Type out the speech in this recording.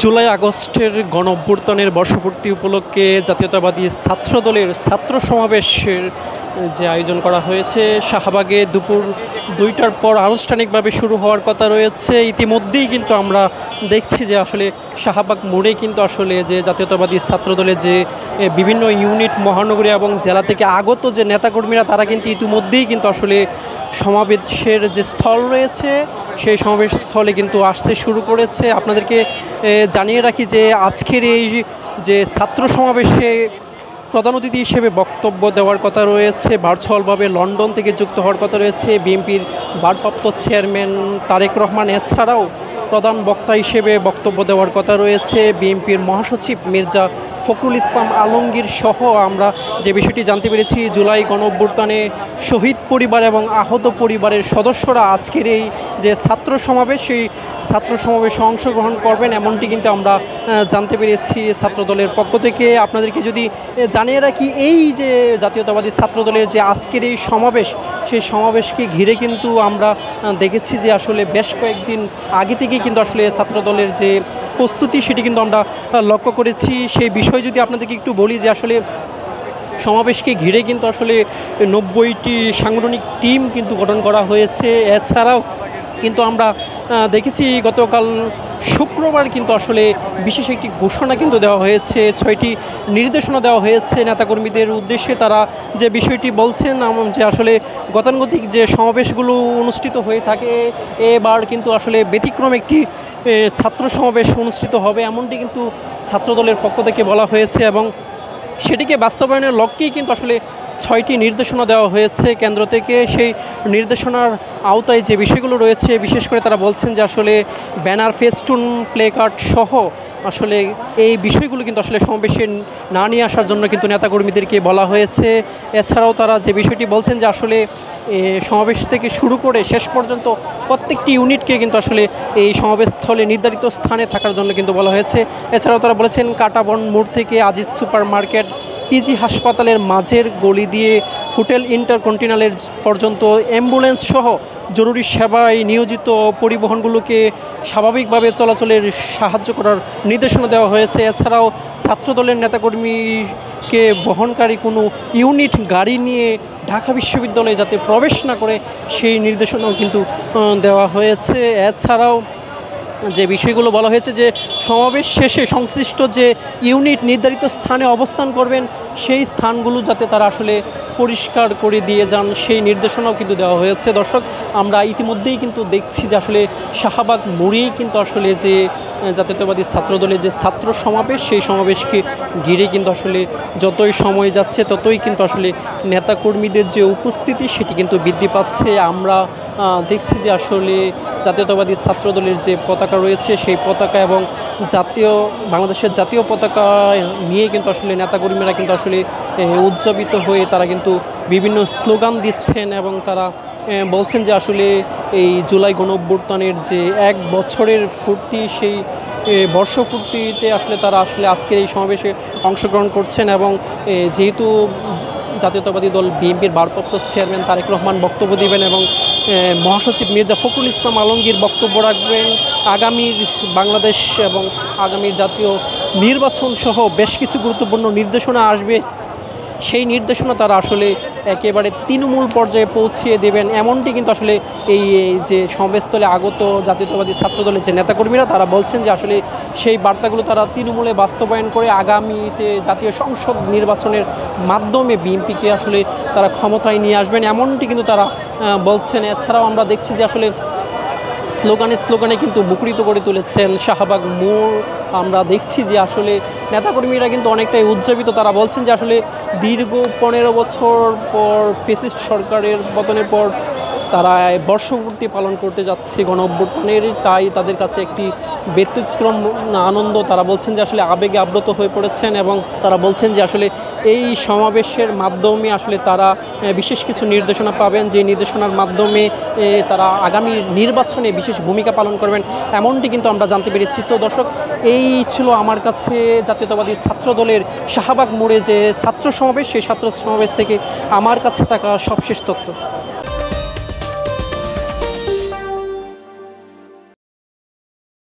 জুলাই আগস্টের গণঅভ্যুত্থানের বর্ষপূর্তি উপলক্ষে জাতীয়তাবাদী ছাত্রদলের ছাত্র সমাবেশের যে আয়োজন করা হয়েছে শাহবাগে দুপুর 2টার পর আনুষ্ঠানিকভাবে শুরু হওয়ার কথা রয়েছে। ইতিমধ্যেই কিন্তু আমরা দেখছি যে আসলে শাহবাগ মোড়ে কিন্তু আসলে যে জাতীয়তাবাদী ছাত্রদলের যে বিভিন্ন ইউনিট মহানগরী এবং জেলা থেকে আগত যে নেতাকর্মীরা তারা কিন্তু ইতিমধ্যেই কিন্তু আসলে সমাবেশের যে স্থল রয়েছে সেই সমাবেশ স্থলে কিন্তু আসতে শুরু করেছে। আপনাদেরকে জানিয়ে রাখি যে আজকের এই যে ছাত্র সমাবেশে প্রধান অতিথি হিসেবে বক্তব্য দেওয়ার কথা রয়েছে, ভার্চুয়ালভাবে লন্ডন থেকে যুক্ত হওয়ার কথা রয়েছে বিএনপির ভারপ্রাপ্ত চেয়ারম্যান তারেক রহমান। এছাড়াও প্রধান বক্তা হিসেবে বক্তব্য দেওয়ার কথা রয়েছে বিএনপির মহাসচিব মির্জা ফখরুল ইসলাম আলমগীর সহ আমরা যে বিষয়টি জানতে পেরেছি জুলাই গণঅভ্যুত্থানে শহীদ পরিবার এবং আহত পরিবারের সদস্যরা আজকের এই যে ছাত্র সমাবেশ সেই ছাত্র সমাবেশে অংশগ্রহণ করবেন এমনটি কিন্তু আমরা জানতে পেরেছি ছাত্রদলের পক্ষ থেকে। আপনাদেরকে যদি জানিয়ে রাখি এই যে জাতীয়তাবাদী ছাত্রদলের যে আজকের এই সমাবেশ সেই সমাবেশকে ঘিরে কিন্তু আমরা দেখেছি যে আসলে বেশ কয়েকদিন আগে থেকেই কিন্তু আসলে ছাত্রদলের যে প্রস্তুতি সেটি কিন্তু আমরা লক্ষ্য করেছি। সেই বিষয় যদি আপনাদেরকে একটু বলি যে আসলে সমাবেশকে ঘিরে কিন্তু আসলে 90টি সাংগঠনিক টিম কিন্তু গঠন করা হয়েছে। এছাড়াও কিন্তু আমরা দেখেছি গতকাল শুক্রবার কিন্তু আসলে বিশেষ একটি ঘোষণা কিন্তু দেওয়া হয়েছে, 6টি নির্দেশনা দেওয়া হয়েছে নেতাকর্মীদের উদ্দেশ্যে। তারা যে বিষয়টি বলছেন যে আসলে গতানুগতিক যে সমাবেশগুলো অনুষ্ঠিত হয়ে থাকে এবার কিন্তু আসলে ব্যতিক্রম একটি ছাত্র সমাবেশ অনুষ্ঠিত হবে এমনটি কিন্তু ছাত্রদলের পক্ষ থেকে বলা হয়েছে এবং সেটিকে বাস্তবায়নের লক্ষ্যেই কিন্তু আসলে 6টি নির্দেশনা দেওয়া হয়েছে কেন্দ্র থেকে। সেই নির্দেশনার আওতায় যে বিষয়গুলো রয়েছে বিশেষ করে তারা বলছেন যে আসলে ব্যানার, ফেস্টুন, প্লে কার্ড সহ আসলে এই বিষয়গুলো কিন্তু আসলে সমাবেশে না নিয়ে আসার জন্য কিন্তু নেতাকর্মীদেরকে বলা হয়েছে। এছাড়াও তারা যে বিষয়টি বলছেন যে আসলে সমাবেশ থেকে শুরু করে শেষ পর্যন্ত প্রত্যেকটি ইউনিটকে কিন্তু আসলে এই সমাবেশস্থলে নির্ধারিত স্থানে থাকার জন্য কিন্তু বলা হয়েছে। এছাড়াও তারা বলেছেন কাঁটাবন মোড় থেকে আজিজ সুপার মার্কেট, পিজি হাসপাতালের মাঝের গলি দিয়ে হোটেল ইন্টারকন্টিনেন্টাল পর্যন্ত অ্যাম্বুলেন্স সহ জরুরি সেবায় নিয়োজিত পরিবহনগুলোকে স্বাভাবিকভাবে চলাচলের সাহায্য করার নির্দেশনা দেওয়া হয়েছে। এছাড়াও ছাত্রদলের নেতাকর্মীকে বহনকারী কোনো ইউনিট গাড়ি নিয়ে ঢাকা বিশ্ববিদ্যালয়ে যাতে প্রবেশ না করে সেই নির্দেশনাও কিন্তু দেওয়া হয়েছে। এছাড়াও যে বিষয়গুলো বলা হয়েছে যে সমাবেশ শেষে সংশ্লিষ্ট যে ইউনিট নির্ধারিত স্থানে অবস্থান করবেন সেই স্থানগুলো যাতে তারা আসলে পরিষ্কার করে দিয়ে যান সেই নির্দেশনাও কিন্তু দেওয়া হয়েছে। দর্শক, আমরা ইতিমধ্যেই কিন্তু দেখছি যে আসলে শাহবাগ মোড়েই কিন্তু আসলে যে জাতীয়তাবাদী ছাত্রদলের যে ছাত্র সমাবেশ সেই সমাবেশকে ঘিরে কিন্তু আসলে যতই সময় যাচ্ছে ততই কিন্তু আসলে নেতাকর্মীদের যে উপস্থিতি সেটি কিন্তু বৃদ্ধি পাচ্ছে। আমরা দেখছি যে আসলে জাতীয়তাবাদী ছাত্রদলের যে পতাকা রয়েছে সেই পতাকা এবং বাংলাদেশের জাতীয় পতাকা নিয়ে কিন্তু আসলে নেতাকর্মীরা কিন্তু আসলে উদযাপিত হয়ে তারা কিন্তু বিভিন্ন স্লোগান দিচ্ছেন এবং তারা বলছেন যে আসলে এই জুলাই গণঅভ্যুত্থানের যে 1 বছরের ফুর্তি সেই বর্ষপূর্তিতে আসলে তারা আসলে আজকের এই সমাবেশে অংশগ্রহণ করছেন এবং যেহেতু জাতীয়তাবাদী দল বিএনপির ভারপ্রাপ্ত চেয়ারম্যান তারেক রহমান বক্তব্য দিবেন এবং মহাসচিব মির্জা ফখরুল ইসলাম আলমগীর বক্তব্য রাখবেন, আগামীর বাংলাদেশ এবং আগামীর জাতীয় নির্বাচন সহ বেশ কিছু গুরুত্বপূর্ণ নির্দেশনা আসবে সেই নির্দেশনা তারা আসলে একেবারে তৃণমূল পর্যায়ে পৌঁছিয়ে দেবেন এমনটি কিন্তু আসলে এই যে সমাবেশস্থলে আগত জাতীয়তাবাদী ছাত্রদলের যে নেতাকর্মীরা তারা বলছেন যে আসলে সেই বার্তাগুলো তারা তৃণমূলে বাস্তবায়ন করে আগামীতে জাতীয় সংসদ নির্বাচনের মাধ্যমে বিএনপিকে আসলে তারা ক্ষমতায় নিয়ে আসবেন এমনটি কিন্তু তারা বলছেন। এছাড়াও আমরা দেখছি যে আসলে স্লোগানে কিন্তু মুখরিত করে তুলেছেন শাহবাগ মোড়। আমরা দেখছি যে আসলে নেতাকর্মীরা কিন্তু অনেকটাই উদযাপিত। তারা বলছেন যে আসলে দীর্ঘ 15 বছর পর ফ্যাসিস্ট সরকারের পতনের পর তারা বর্ষপূর্তি পালন করতে যাচ্ছে গণঅভ্যুত্থানের, তাই তাদের কাছে একটি ব্যতিক্রম আনন্দ। তারা বলছেন যে আসলে আবেগে আপ্লুত হয়ে পড়েছেন এবং তারা বলছেন যে আসলে এই সমাবেশের মাধ্যমে আসলে তারা বিশেষ কিছু নির্দেশনা পাবেন যে নির্দেশনার মাধ্যমে তারা আগামী নির্বাচনে বিশেষ ভূমিকা পালন করবেন এমনটি কিন্তু আমরা জানতে পেরেছি। তো দর্শক, এই ছিল আমার কাছে জাতীয়তাবাদী ছাত্রদলের শাহবাগ মোড়ে যে ছাত্র সমাবেশ সেই ছাত্র সমাবেশ থেকে আমার কাছে থাকা সবশেষ তথ্য।